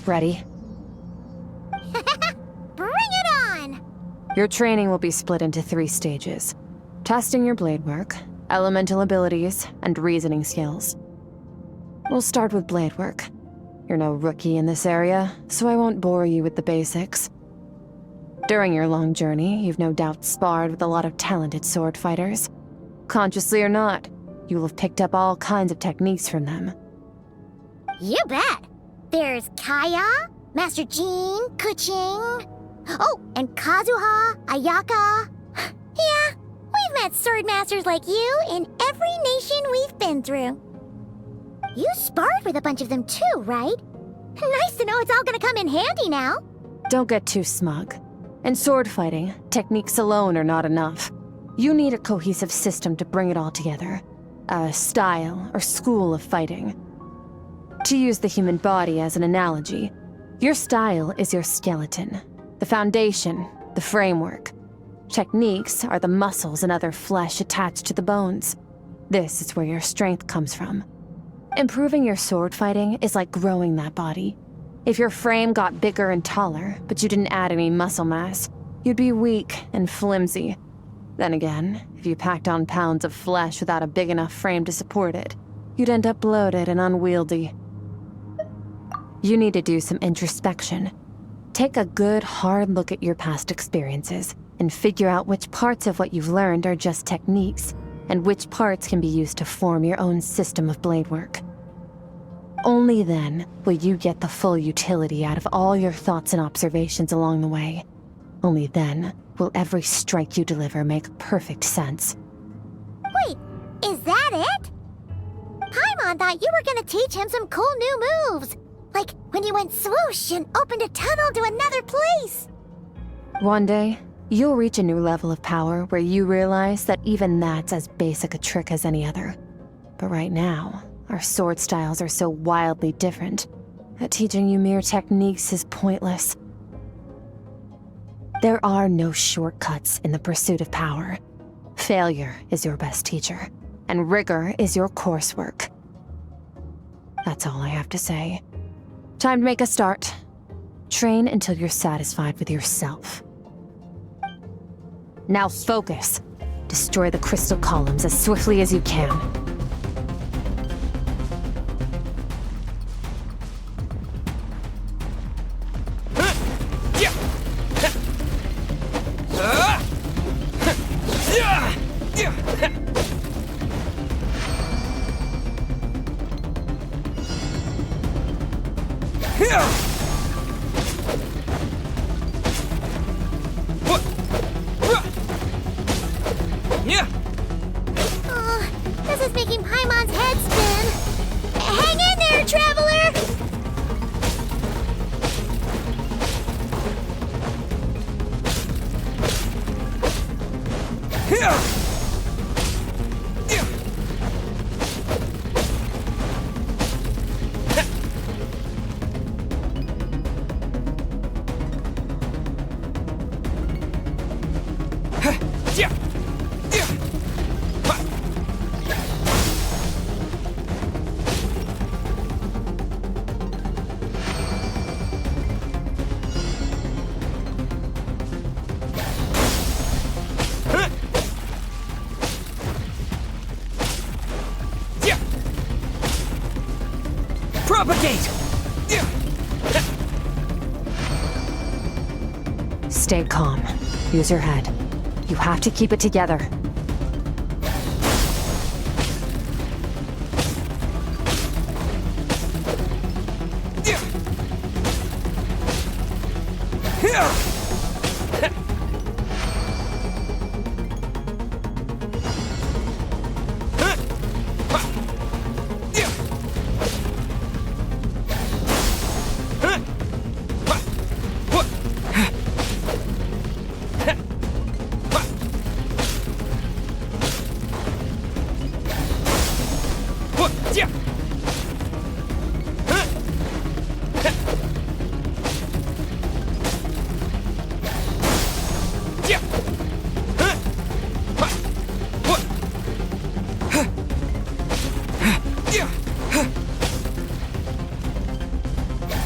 Ready? Bring it on! Your training will be split into 3 stages. Testing your blade work, elemental abilities, and reasoning skills. We'll start with blade work. You're no rookie in this area, so I won't bore you with the basics. During your long journey, you've no doubt sparred with a lot of talented sword fighters. Consciously or not, you will have picked up all kinds of techniques from them. You bet! There's Kaya, Master Jean, Kuching... Oh, and Kazuha, Ayaka... Yeah, we've met sword masters like you in every nation we've been through. You sparred with a bunch of them too, right? Nice to know it's all gonna come in handy now. Don't get too smug. In sword fighting, techniques alone are not enough. You need a cohesive system to bring it all together. A style or school of fighting. To use the human body as an analogy, your style is your skeleton, the foundation, the framework. Techniques are the muscles and other flesh attached to the bones. This is where your strength comes from. Improving your sword fighting is like growing that body. If your frame got bigger and taller, but you didn't add any muscle mass, you'd be weak and flimsy. Then again, if you packed on pounds of flesh without a big enough frame to support it, you'd end up bloated and unwieldy. You need to do some introspection. Take a good, hard look at your past experiences and figure out which parts of what you've learned are just techniques, and which parts can be used to form your own system of blade work. Only then will you get the full utility out of all your thoughts and observations along the way. Only then will every strike you deliver make perfect sense. Wait, is that it? Paimon thought you were gonna teach him some cool new moves. Like when you went swoosh and opened a tunnel to another place. One day, you'll reach a new level of power where you realize that even that's as basic a trick as any other. But right now, our sword styles are so wildly different that teaching you mere techniques is pointless. There are no shortcuts in the pursuit of power. Failure is your best teacher, and rigor is your coursework. That's all I have to say. Time to make a start. Train until you're satisfied with yourself. Now focus. Destroy the crystal columns as swiftly as you can. This is making Paimon's head spin. Hang in there, traveler! Propagate! Stay calm. Use your head. You have to keep it together.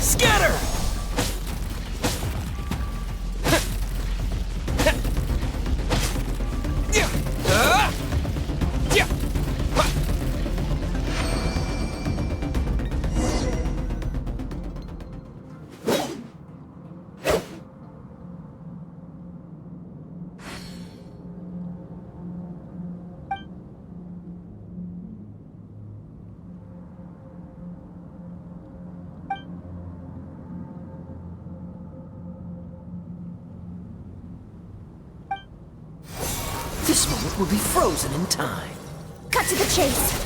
Scatter! This moment will be frozen in time. Cut to the chase.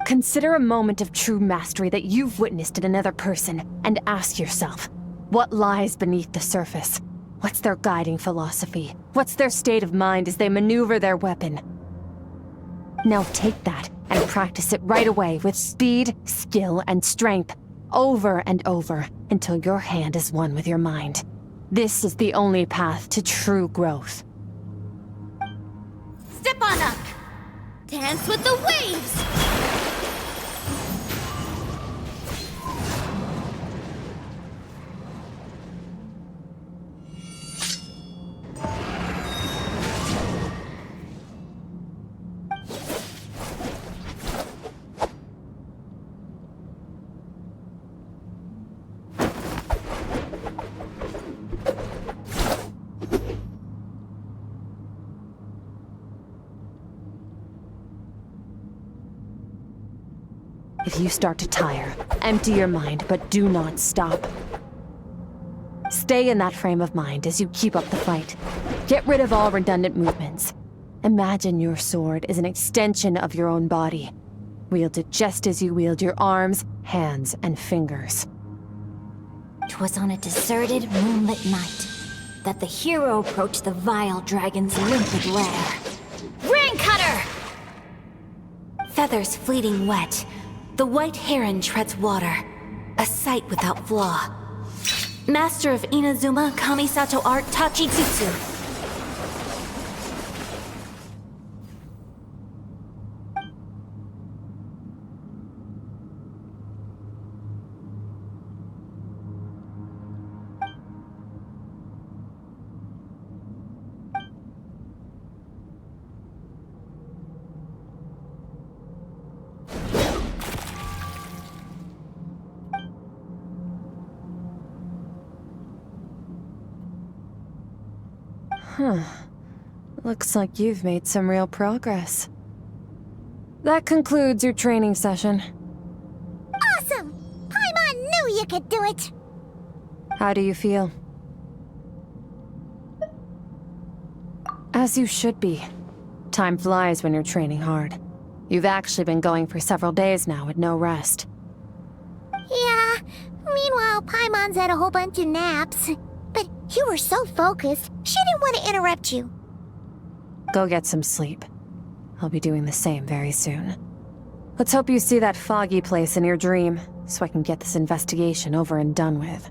Consider a moment of true mastery that you've witnessed in another person, and ask yourself, what lies beneath the surface? What's their guiding philosophy? What's their state of mind as they maneuver their weapon? Now take that and practice it right away with speed, skill, and strength, over and over, until your hand is one with your mind. This is the only path to true growth. Step on up. Dance with the waves. If you start to tire, empty your mind, but do not stop. Stay in that frame of mind as you keep up the fight. Get rid of all redundant movements. Imagine your sword is an extension of your own body. Wield it just as you wield your arms, hands, and fingers. 'Twas on a deserted, moonlit night that the hero approached the vile dragon's limpid lair. Ring cutter! Feathers fleeting wet, the white heron treads water, a sight without flaw. Master of Inazuma Kamisato art Tachijutsu. Huh. Looks like you've made some real progress. That concludes your training session. Awesome! Paimon knew you could do it! How do you feel? As you should be. Time flies when you're training hard. You've actually been going for several days now with no rest. Yeah, meanwhile Paimon's had a whole bunch of naps. But you were so focused, she didn't want to interrupt you. Go get some sleep. I'll be doing the same very soon. Let's hope you see that foggy place in your dream, so I can get this investigation over and done with.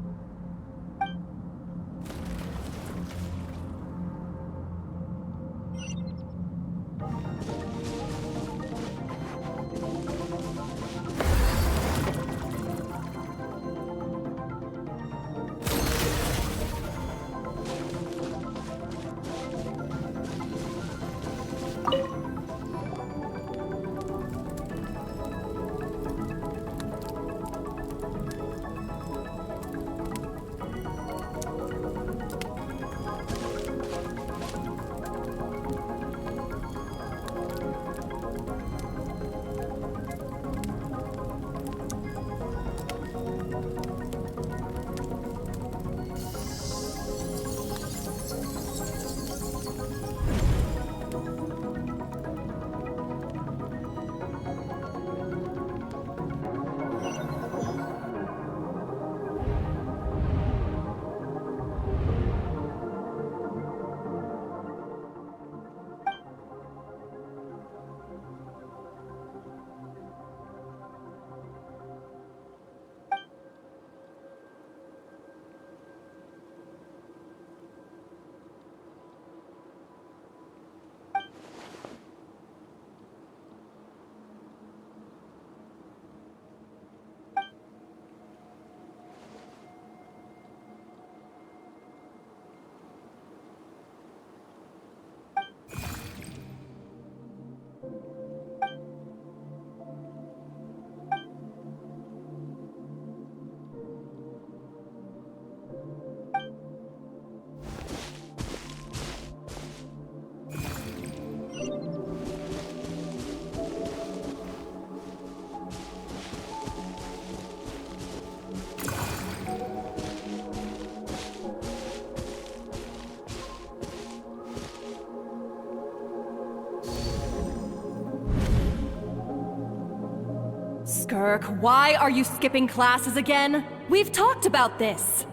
Skirk, why are you skipping classes again? We've talked about this.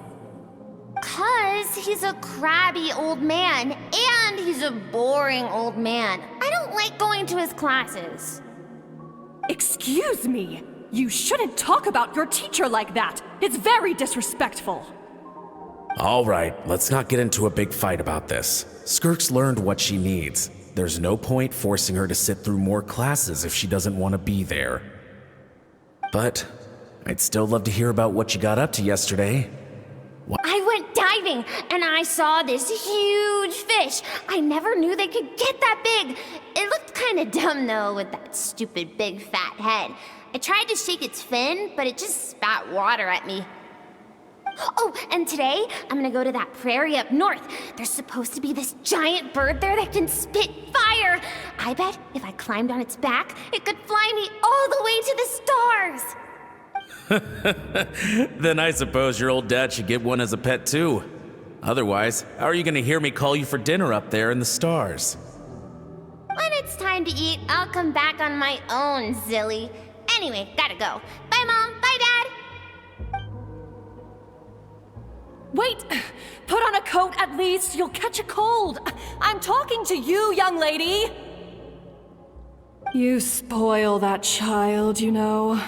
'Cause he's a crabby old man, and he's a boring old man. I don't like going to his classes. Excuse me. You shouldn't talk about your teacher like that. It's very disrespectful. All right, let's not get into a big fight about this. Skirk's learned what she needs. There's no point forcing her to sit through more classes if she doesn't want to be there. But I'd still love to hear about what you got up to yesterday. I went diving, and I saw this huge fish. I never knew they could get that big. It looked kind of dumb, though, with that stupid big fat head. I tried to shake its fin, but it just spat water at me. Oh, and today, I'm gonna go to that prairie up north. There's supposed to be this giant bird there that can spit fire. I bet if I climbed on its back, it could fly me all the way to the stars. Then I suppose your old dad should get one as a pet too. Otherwise, how are you gonna hear me call you for dinner up there in the stars? When it's time to eat, I'll come back on my own, Zilly. Anyway, gotta go. Bye, Mom. Bye, Dad. Wait! Put on a coat at least. You'll catch a cold. I'm talking to you, young lady. You spoil that child, you know.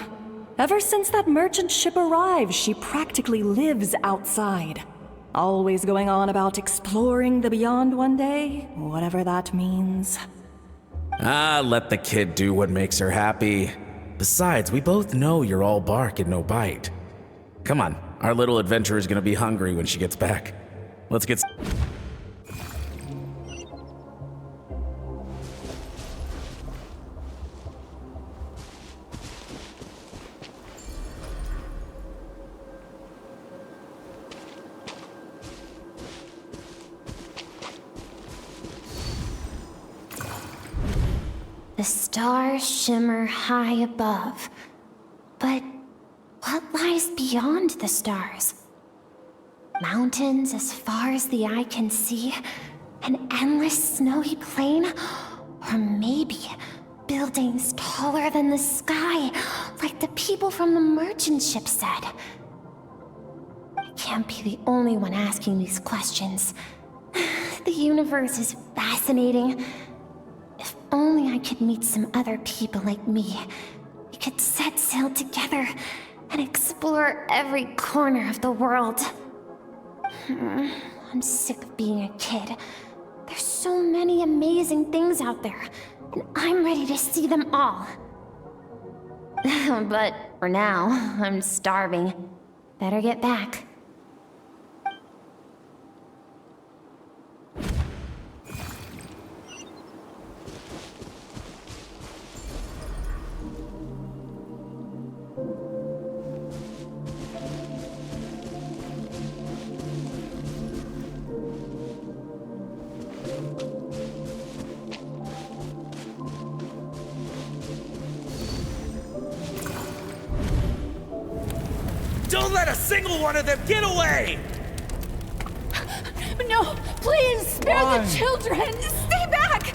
Ever since that merchant ship arrived, she practically lives outside. Always going on about exploring the beyond one day, whatever that means. Ah, let the kid do what makes her happy. Besides, we both know you're all bark and no bite. Come on, our little adventurer is gonna be hungry when she gets back. Let's get... The stars shimmer high above. But what lies beyond the stars? Mountains as far as the eye can see? An endless snowy plain? Or maybe buildings taller than the sky, like the people from the merchant ship said? I can't be the only one asking these questions. The universe is fascinating. If only I could meet some other people like me. We could set sail together and explore every corner of the world. I'm sick of being a kid. There's so many amazing things out there, and I'm ready to see them all. But for now, I'm starving. Better get back. Don't let a single one of them get away! No, please, spare the children! Stay back!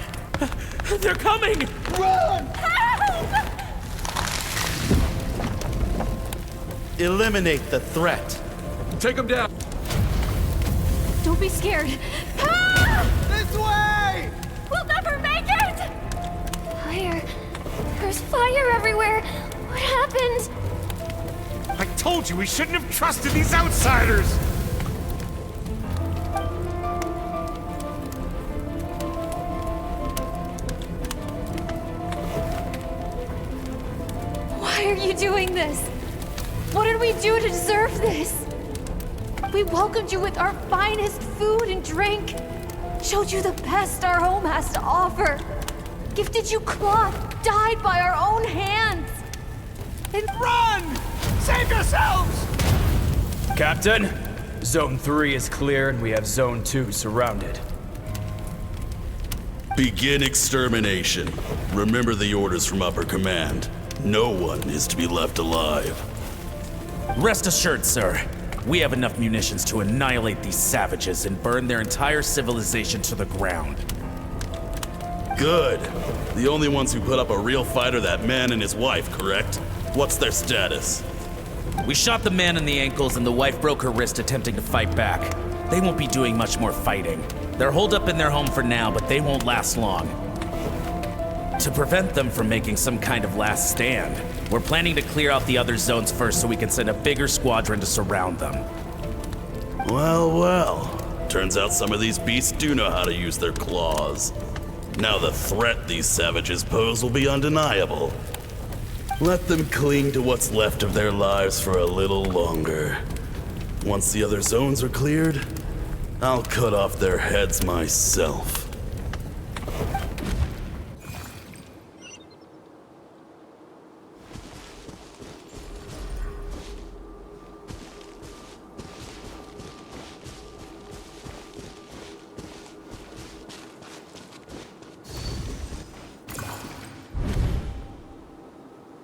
They're coming! Run! Help! Eliminate the threat. Take them down! Don't be scared. Ah! This way! We'll never make it! Fire. There's fire everywhere. What happened? I told you we shouldn't have trusted these outsiders! Why are you doing this? What did we do to deserve this? We welcomed you with our finest food and drink, showed you the best our home has to offer, gifted you cloth dyed by our own hands, and Run! Save yourselves! Captain, Zone 3 is clear and we have Zone 2 surrounded. Begin extermination. Remember the orders from upper command. No one is to be left alive. Rest assured, sir. We have enough munitions to annihilate these savages and burn their entire civilization to the ground. Good. The only ones who put up a real fight are that man and his wife, correct? What's their status? We shot the man in the ankles and the wife broke her wrist attempting to fight back. They won't be doing much more fighting. They're holed up in their home for now, but they won't last long. To prevent them from making some kind of last stand, we're planning to clear out the other zones first so we can send a bigger squadron to surround them. Well, well. Turns out some of these beasts do know how to use their claws. Now the threat these savages pose will be undeniable. Let them cling to what's left of their lives for a little longer. Once the other zones are cleared, I'll cut off their heads myself.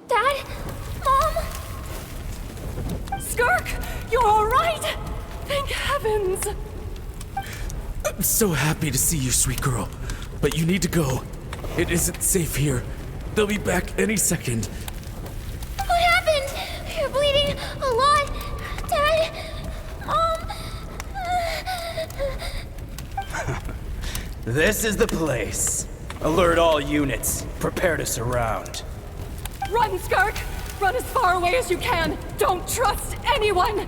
Dad? Mom? Skirk, you're all right? Thank heavens. I'm so happy to see you, sweet girl. But you need to go. It isn't safe here. They'll be back any second. What happened? You're bleeding a lot. Dad? Mom? This is the place. Alert all units. Prepare to surround. Run, Skirk! Run as far away as you can! Don't trust anyone!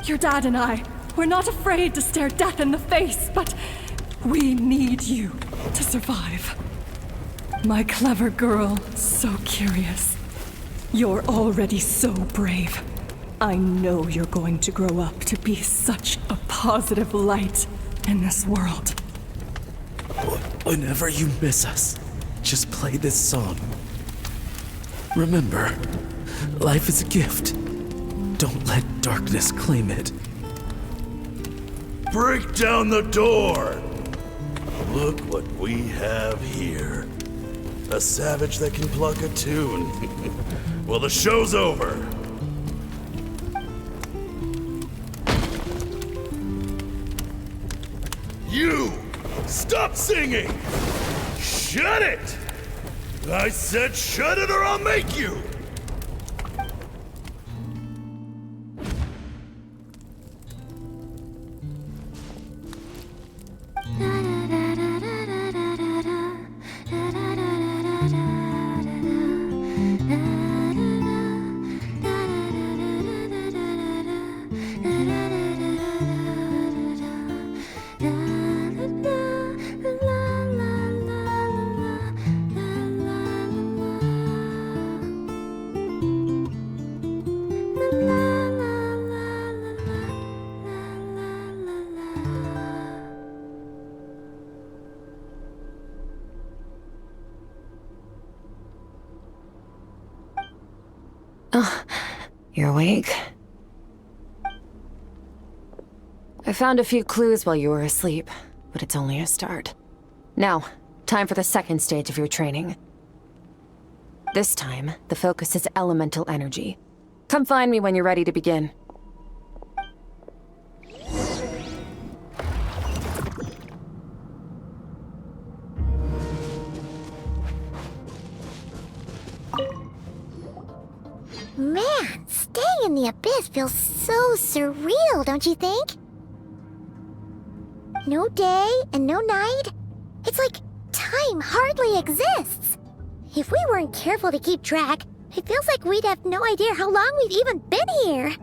Your dad and I, we're not afraid to stare death in the face, but we need you to survive. My clever girl, so curious. You're already so brave. I know you're going to grow up to be such a positive light in this world. Whenever you miss us, just play this song. Remember, life is a gift. Don't let darkness claim it. Break down the door! Look what we have here. A savage that can pluck a tune. Well, the show's over. You! Stop singing! Shut it! I said shut it or I'll make you! You're awake? I found a few clues while you were asleep, but it's only a start. Now, time for the second stage of your training. This time, the focus is elemental energy. Come find me when you're ready to begin. Man, staying in the abyss feels so surreal, don't you think? No day and no night. It's like time hardly exists. If we weren't careful to keep track, it feels like we'd have no idea how long we've even been here.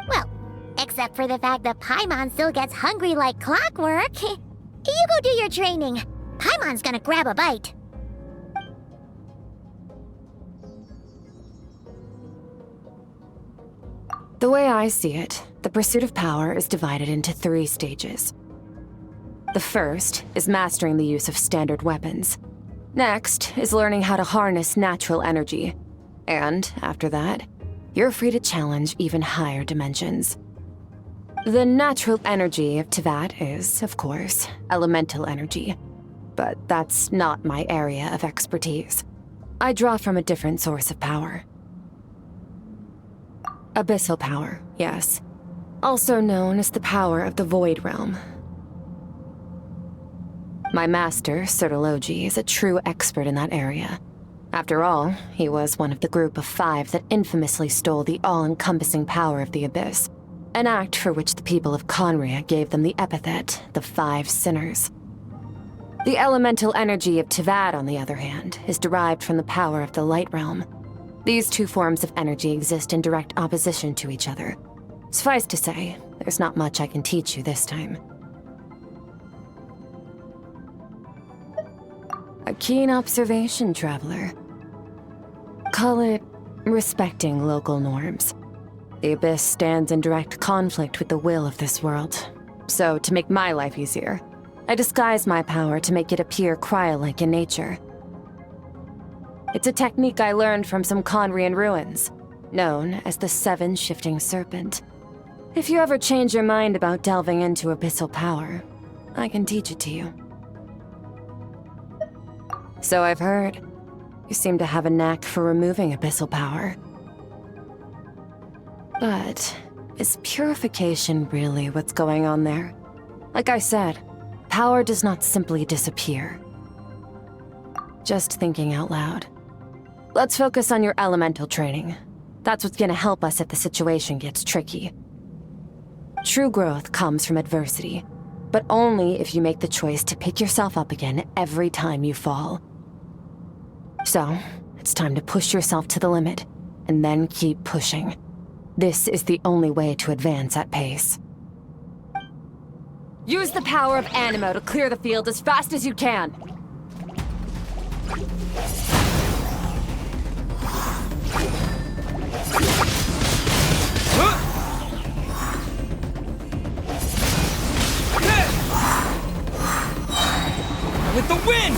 Well, except for the fact that Paimon still gets hungry like clockwork. You go do your training. Paimon's gonna grab a bite. The way I see it, the pursuit of power is divided into 3 stages. The first is mastering the use of standard weapons. Next is learning how to harness natural energy. And after that, you're free to challenge even higher dimensions. The natural energy of Teyvat is, of course, elemental energy. But that's not my area of expertise. I draw from a different source of power. Abyssal power, yes. Also known as the power of the Void Realm. My master, Sertologi, is a true expert in that area. After all, he was one of the group of 5 that infamously stole the all-encompassing power of the Abyss, an act for which the people of Conria gave them the epithet, the 5 Sinners. The elemental energy of Tivad, on the other hand, is derived from the power of the Light Realm. These 2 forms of energy exist in direct opposition to each other. Suffice to say, there's not much I can teach you this time. A keen observation, traveler. Call it respecting local norms. The Abyss stands in direct conflict with the will of this world. So, to make my life easier, I disguise my power to make it appear cryo-like in nature. It's a technique I learned from some Conrian ruins, known as the 7 Shifting Serpent. If you ever change your mind about delving into abyssal power, I can teach it to you. So I've heard. You seem to have a knack for removing abyssal power. But is purification really what's going on there? Like I said, power does not simply disappear. Just thinking out loud. Let's focus on your elemental training. That's what's gonna help us if the situation gets tricky. True growth comes from adversity, but only if you make the choice to pick yourself up again every time you fall. So, it's time to push yourself to the limit, and then keep pushing. This is the only way to advance at pace. Use the power of Animo to clear the field as fast as you can. With the wind!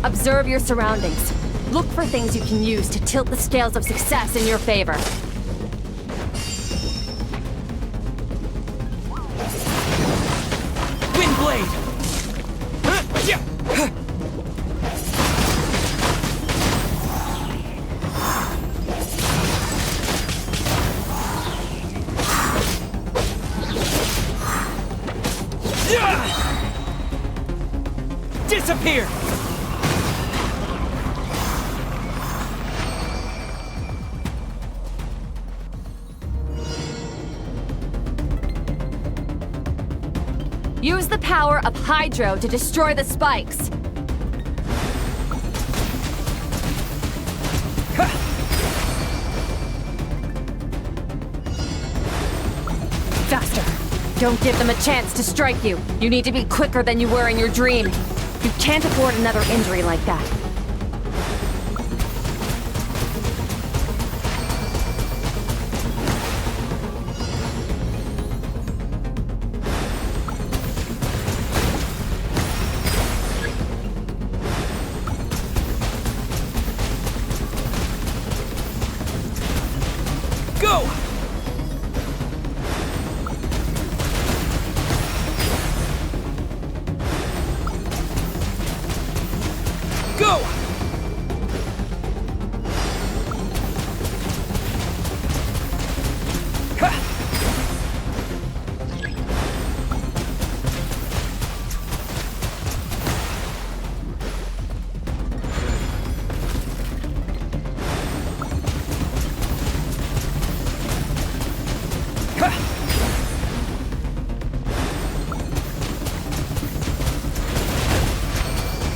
Observe your surroundings. Look for things you can use to tilt the scales of success in your favor. Wind blade! Disappear! Use the power of Hydro to destroy the spikes. Faster. Don't give them a chance to strike you. You need to be quicker than you were in your dream. You can't afford another injury like that. Go! Go!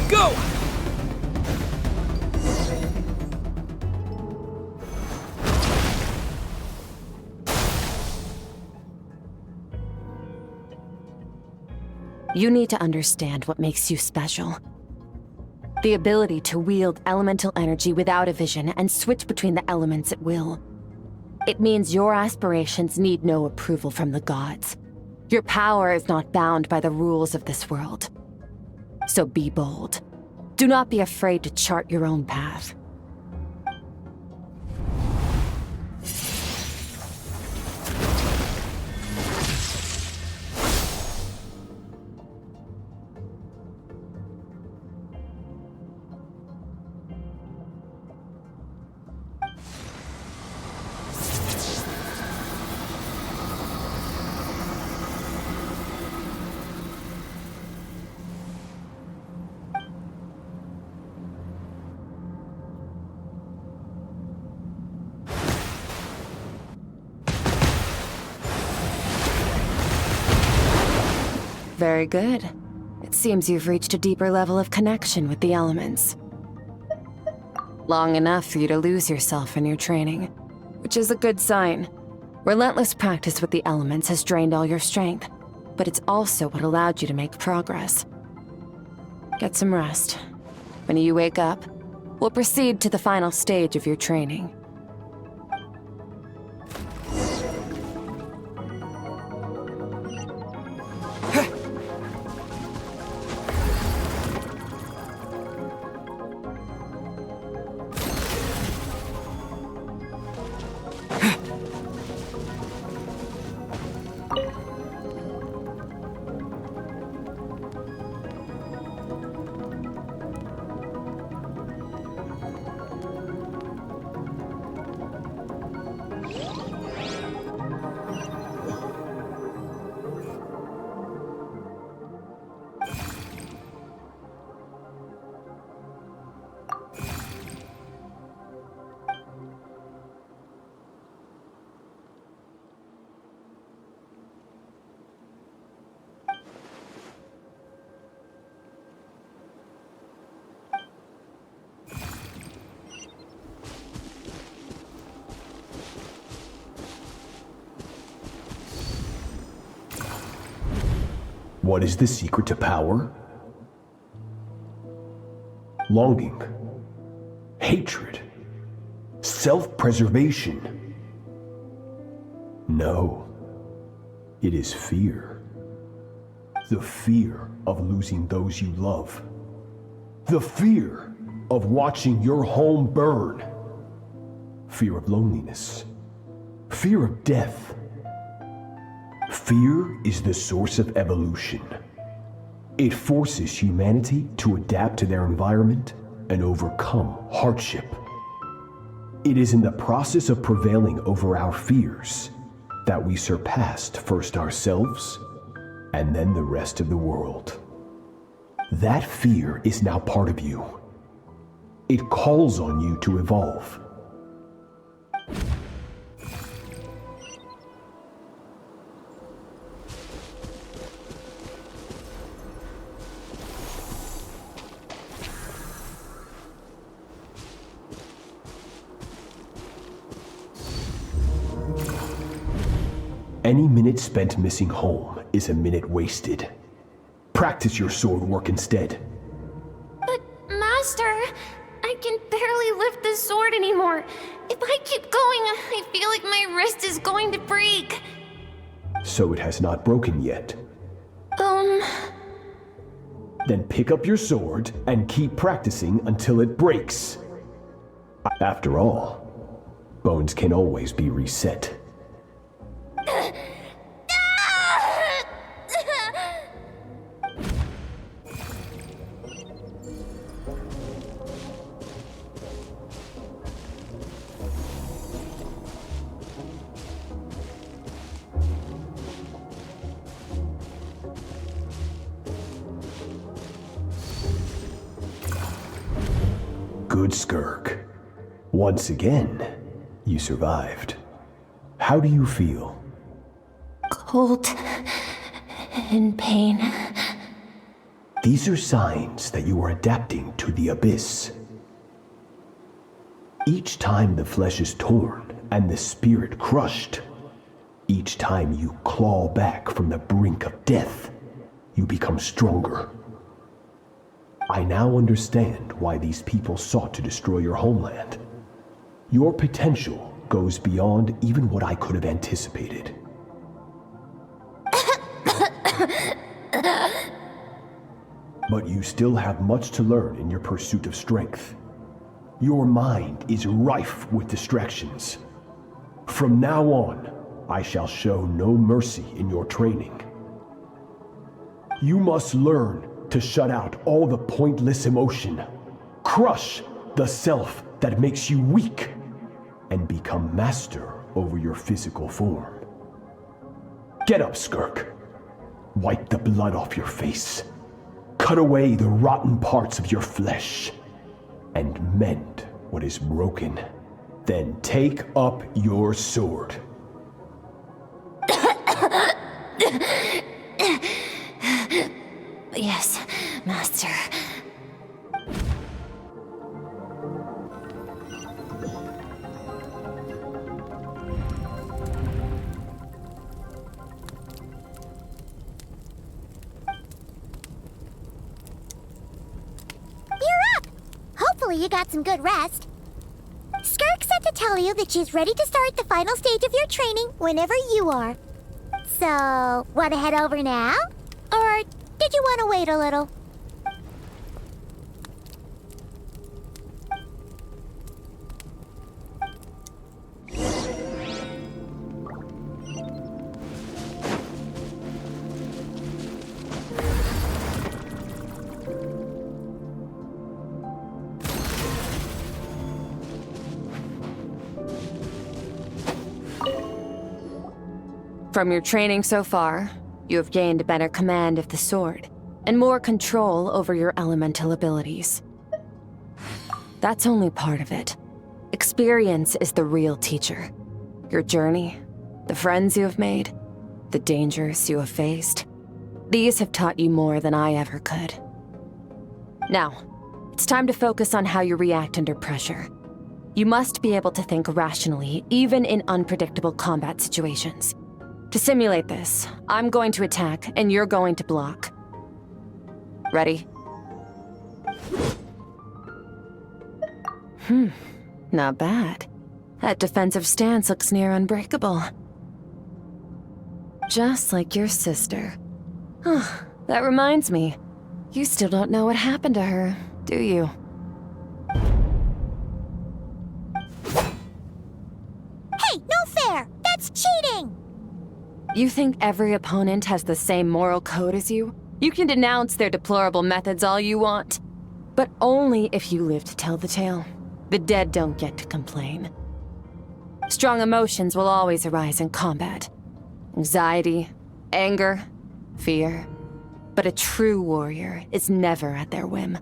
Go! You need to understand what makes you special. The ability to wield elemental energy without a vision and switch between the elements at will. It means your aspirations need no approval from the gods. Your power is not bound by the rules of this world. So be bold. Do not be afraid to chart your own path. Very good. It seems you've reached a deeper level of connection with the elements. Long enough for you to lose yourself in your training, which is a good sign. Relentless practice with the elements has drained all your strength, but it's also what allowed you to make progress. Get some rest. When you wake up, we'll proceed to the final stage of your training. What is the secret to power? Longing, hatred, self-preservation. No, it is fear. The fear of losing those you love. The fear of watching your home burn. Fear of loneliness. Fear of death. Fear is the source of evolution. It forces humanity to adapt to their environment and overcome hardship. It is in the process of prevailing over our fears that we surpassed first ourselves and then the rest of the world. That fear is now part of you. It calls on you to evolve. Any minute spent missing home is a minute wasted. Practice your sword work instead. But, Master, I can barely lift the sword anymore. If I keep going, I feel like my wrist is going to break. So it has not broken yet. Then pick up your sword and keep practicing until it breaks. After all, bones can always be reset. Good, Skirk. Once again, you survived. How do you feel? Cold and pain. These are signs that you are adapting to the abyss. Each time the flesh is torn and the spirit crushed, each time you claw back from the brink of death, you become stronger. I now understand why these people sought to destroy your homeland. Your potential goes beyond even what I could have anticipated. But you still have much to learn in your pursuit of strength. Your mind is rife with distractions. From now on, I shall show no mercy in your training. You must learn to shut out all the pointless emotion, crush the self that makes you weak, and become master over your physical form. Get up, Skirk. Wipe the blood off your face. Cut away the rotten parts of your flesh, and mend what is broken. Then take up your sword. Yes, Master. Hopefully you got some good rest. Skirk said to tell you that she's ready to start the final stage of your training whenever you are. So, want to head over now? Or did you want to wait a little? From your training so far, you have gained a better command of the sword, and more control over your elemental abilities. That's only part of it. Experience is the real teacher. Your journey, the friends you have made, the dangers you have faced. These have taught you more than I ever could. Now, it's time to focus on how you react under pressure. You must be able to think rationally, even in unpredictable combat situations. To simulate this, I'm going to attack and you're going to block. Ready? Not bad. That defensive stance looks near unbreakable. Just like your sister. That reminds me. You still don't know what happened to her, do you? Hey, no fair! That's cheating! You think every opponent has the same moral code as you? You can denounce their deplorable methods all you want. But only if you live to tell the tale. The dead don't get to complain. Strong emotions will always arise in combat. Anxiety, anger, fear. But a true warrior is never at their whim.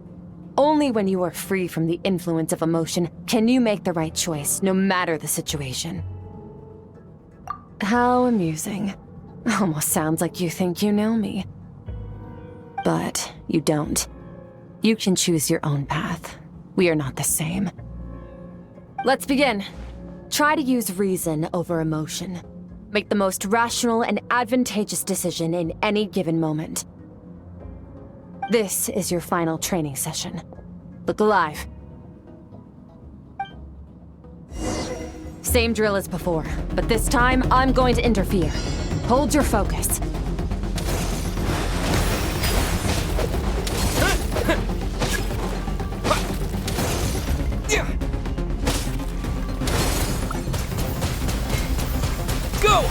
Only when you are free from the influence of emotion can you make the right choice, no matter the situation. How amusing. Almost sounds like you think you know me. But you don't. You can choose your own path. We are not the same. Let's begin. Try to use reason over emotion. Make the most rational and advantageous decision in any given moment. This is your final training session. Look alive. Same drill as before, but this time I'm going to interfere. Hold your focus. Go!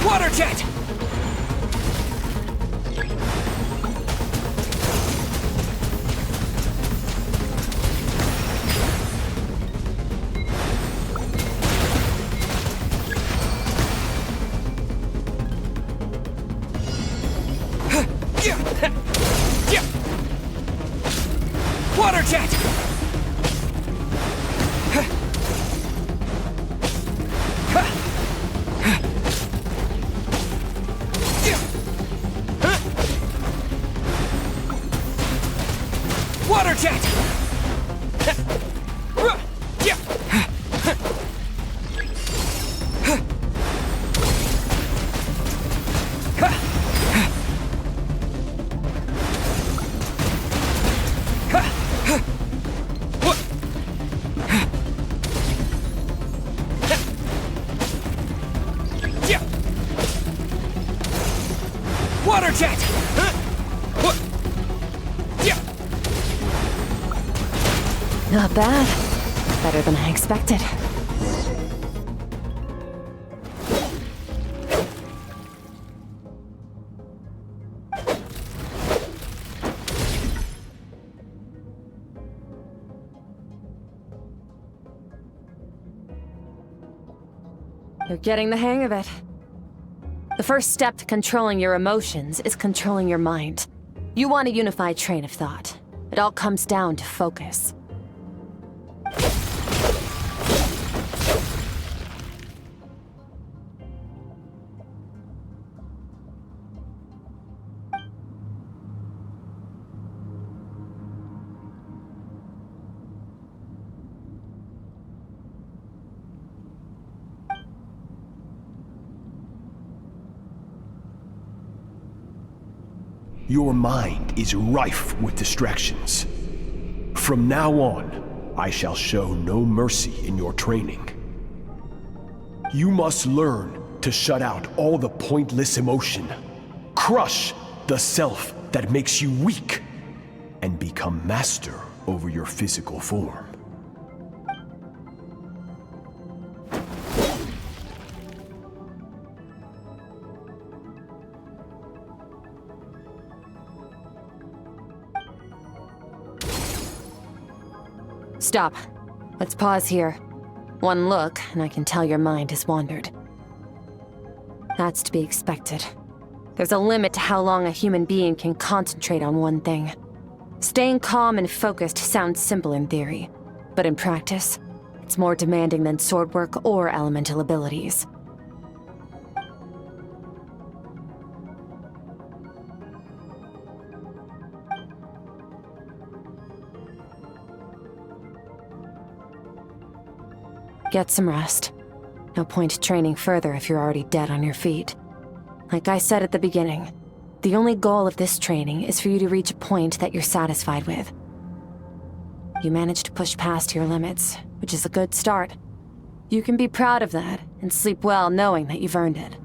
Water jet! Water jet! Water jet! Water jet! Not bad. Better than I expected. You're getting the hang of it. The first step to controlling your emotions is controlling your mind. You want a unified train of thought. It all comes down to focus. Your mind is rife with distractions. From now on, I shall show no mercy in your training. You must learn to shut out all the pointless emotion, crush the self that makes you weak, and become master over your physical form. Stop. Let's pause here. One look, and I can tell your mind has wandered. That's to be expected. There's a limit to how long a human being can concentrate on one thing. Staying calm and focused sounds simple in theory, but in practice, it's more demanding than sword work or elemental abilities. Get some rest. No point training further if you're already dead on your feet. Like I said at the beginning, the only goal of this training is for you to reach a point that you're satisfied with. You managed to push past your limits, which is a good start. You can be proud of that and sleep well knowing that you've earned it.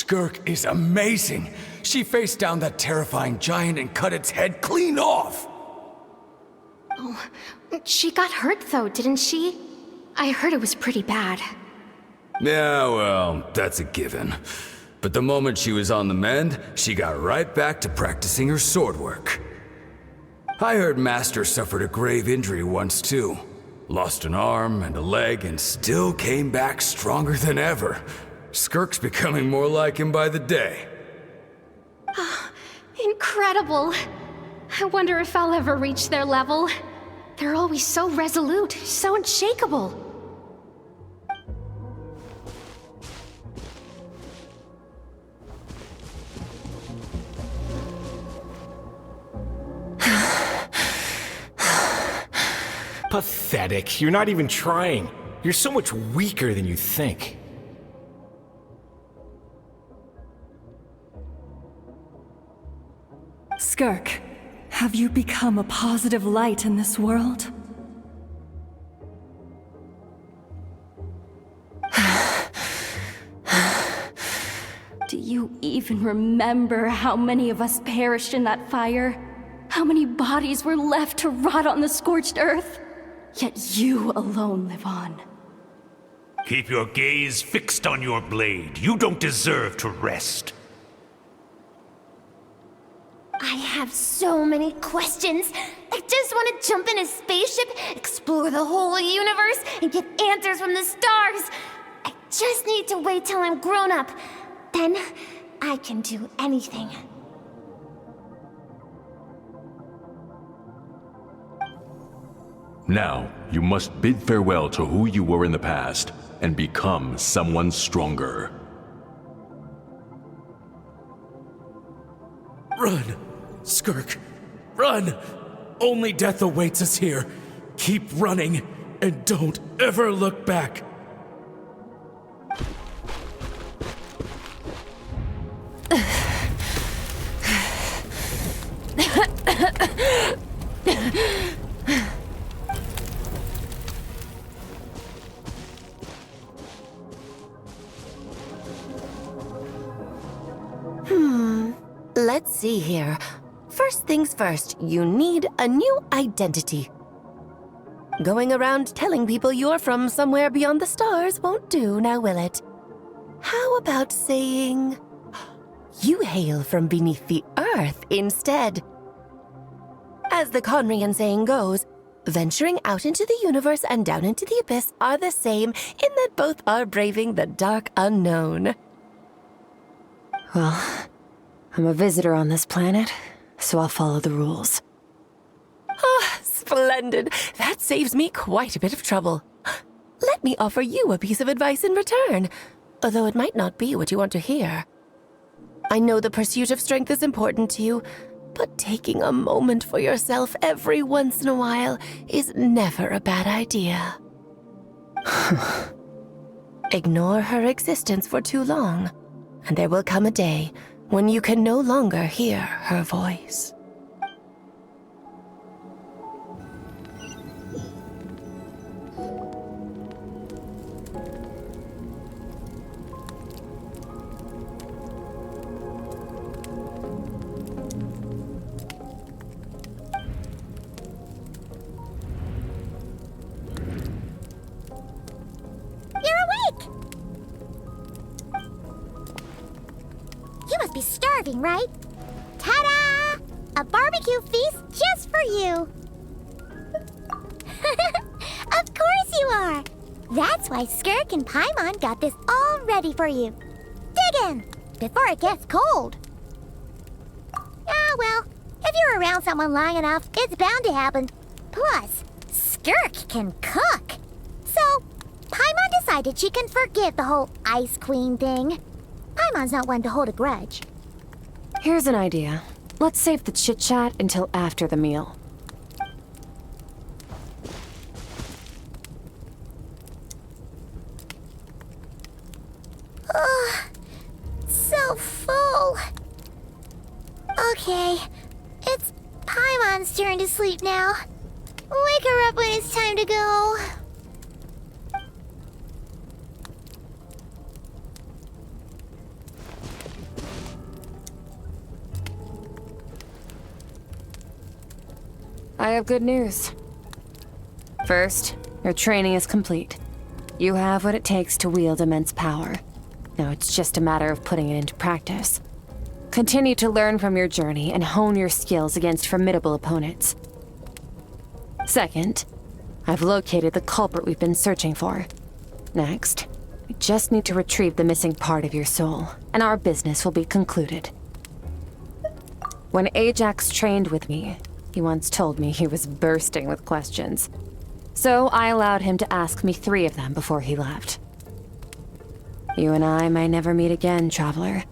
Skirk is amazing. She faced down that terrifying giant and cut its head clean off. Oh, she got hurt though, didn't she? I heard it was pretty bad. Yeah, well, that's a given. But the moment she was on the mend, she got right back to practicing her sword work. I heard Master suffered a grave injury once too. Lost an arm and a leg and still came back stronger than ever. Skirk's becoming more like him by the day. Incredible! I wonder if I'll ever reach their level. They're always so resolute, so unshakable. Pathetic. You're not even trying. You're so much weaker than you think. Skirk, have you become a positive light in this world? Do you even remember how many of us perished in that fire? How many bodies were left to rot on the scorched earth? Yet you alone live on. Keep your gaze fixed on your blade. You don't deserve to rest. I have so many questions. I just want to jump in a spaceship, explore the whole universe, and get answers from the stars. I just need to wait till I'm grown up. Then, I can do anything. Now, you must bid farewell to who you were in the past, and become someone stronger. Run, Skirk, run! Only death awaits us here. Keep running, and don't ever look back. Let's see here. First things first, you need a new identity. Going around telling people you're from somewhere beyond the stars won't do, now will it? How about saying you hail from beneath the earth instead? As the Conrian saying goes, venturing out into the universe and down into the abyss are the same in that both are braving the dark unknown. Well, I'm a visitor on this planet, so I'll follow the rules. Ah, splendid. That saves me quite a bit of trouble. Let me offer you a piece of advice in return, although it might not be what you want to hear. I know the pursuit of strength is important to you, but taking a moment for yourself every once in a while is never a bad idea. Ignore her existence for too long, and there will come a day when you can no longer hear her voice. You're awake! You must be starving, right? Ta-da! A barbecue feast just for you! Of course you are! That's why Skirk and Paimon got this all ready for you. Dig in, before it gets cold. Ah, well, if you're around someone long enough, it's bound to happen. Plus, Skirk can cook. So, Paimon decided she can forgive the whole Ice Queen thing. Paimon's not one to hold a grudge. Here's an idea. Let's save the chit-chat until after the meal. Ugh, so full. Okay, it's Paimon's turn to sleep now. Wake her up when it's time to go. I have good news. First, your training is complete. You have what it takes to wield immense power. Now it's just a matter of putting it into practice. Continue to learn from your journey and hone your skills against formidable opponents. Second, I've located the culprit we've been searching for. Next, we just need to retrieve the missing part of your soul, and our business will be concluded. When Ajax trained with me, he once told me he was bursting with questions. So I allowed him to ask me 3 of them before he left. You and I may never meet again, Traveler.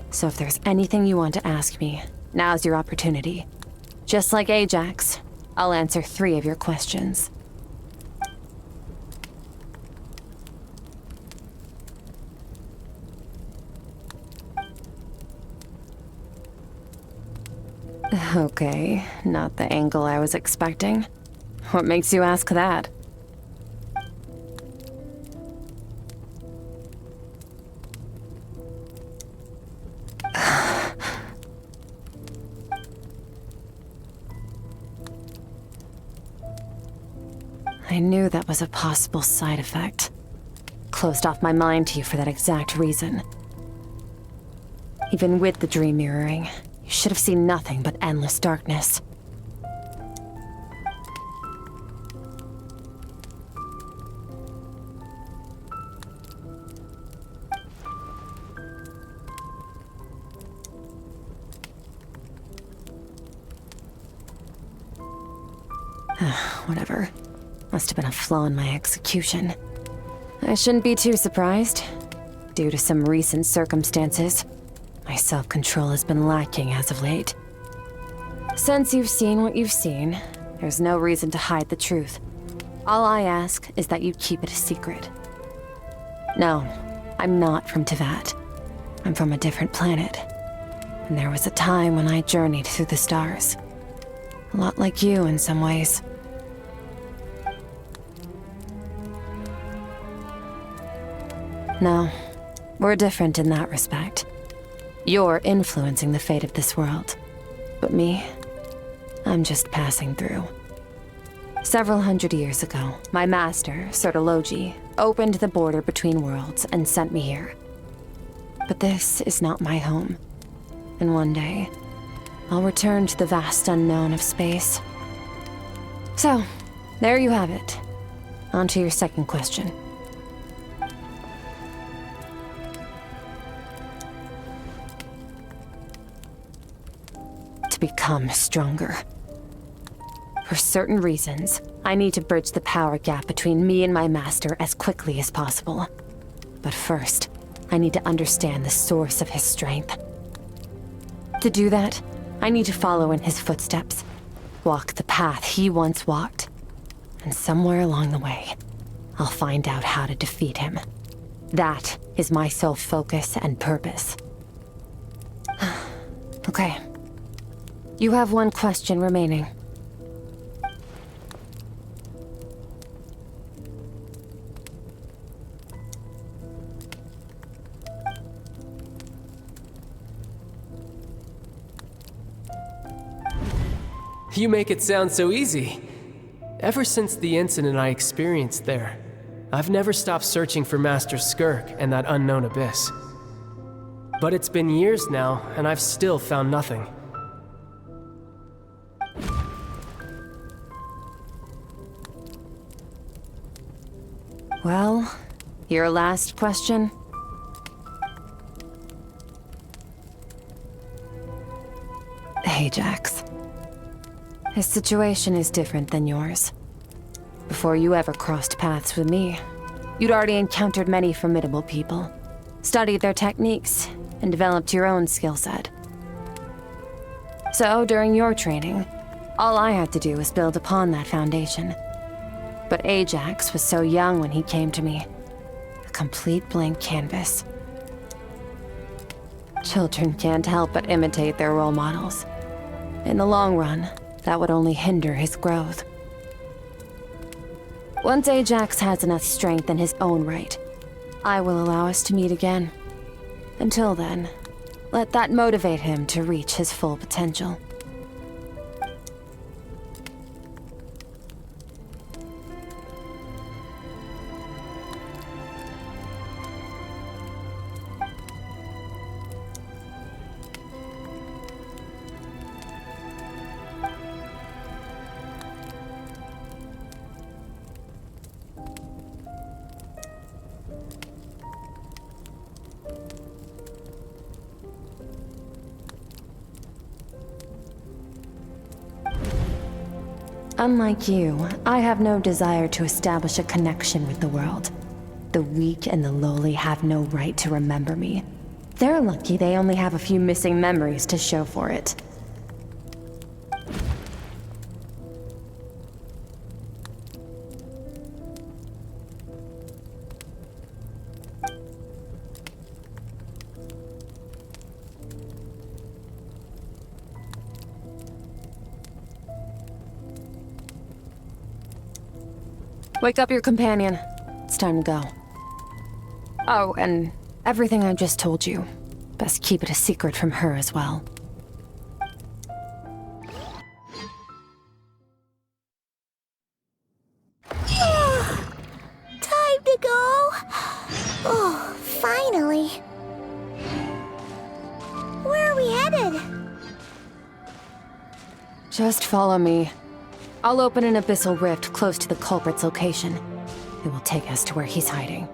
So if there's anything you want to ask me, now's your opportunity. Just like Ajax, I'll answer 3 of your questions. Okay, not the angle I was expecting. What makes you ask that? I knew that was a possible side effect. Closed off my mind to you for that exact reason. Even with the dream mirroring, You should have seen nothing but endless darkness. Whatever. Must have been a flaw in my execution. I shouldn't be too surprised. Due to some recent circumstances, my self-control has been lacking as of late. Since you've seen what you've seen, there's no reason to hide the truth. All I ask is that you keep it a secret. No, I'm not from Teyvat. I'm from a different planet. And there was a time when I journeyed through the stars. A lot like you in some ways. No, we're different in that respect. You're influencing the fate of this world. But me, I'm just passing through. Several hundred years ago, my master, Sertologi, opened the border between worlds and sent me here. But this is not my home. And one day, I'll return to the vast unknown of space. So, there you have it. On to your second question. To become stronger. For certain reasons, I need to bridge the power gap between me and my master as quickly as possible. But first, I need to understand the source of his strength. To do that, I need to follow in his footsteps, walk the path he once walked, and somewhere along the way, I'll find out how to defeat him. That is my sole focus and purpose. Okay. You have one question remaining. You make it sound so easy. Ever since the incident I experienced there, I've never stopped searching for Master Skirk and that unknown abyss. But it's been years now, and I've still found nothing. Well, your last question? Ajax. His situation is different than yours. Before you ever crossed paths with me, you'd already encountered many formidable people, studied their techniques, and developed your own skill set. So, during your training, all I had to do was build upon that foundation. But Ajax was so young when he came to me. A complete blank canvas. Children can't help but imitate their role models. In the long run, that would only hinder his growth. Once Ajax has enough strength in his own right, I will allow us to meet again. Until then, let that motivate him to reach his full potential. Unlike you, I have no desire to establish a connection with the world. The weak and the lowly have no right to remember me. They're lucky they only have a few missing memories to show for it. Wake up your companion. It's time to go. Oh, and everything I just told you. Best keep it a secret from her as well. Time to go. Oh, finally. Where are we headed? Just follow me. I'll open an abyssal rift close to the culprit's location. It will take us to where he's hiding.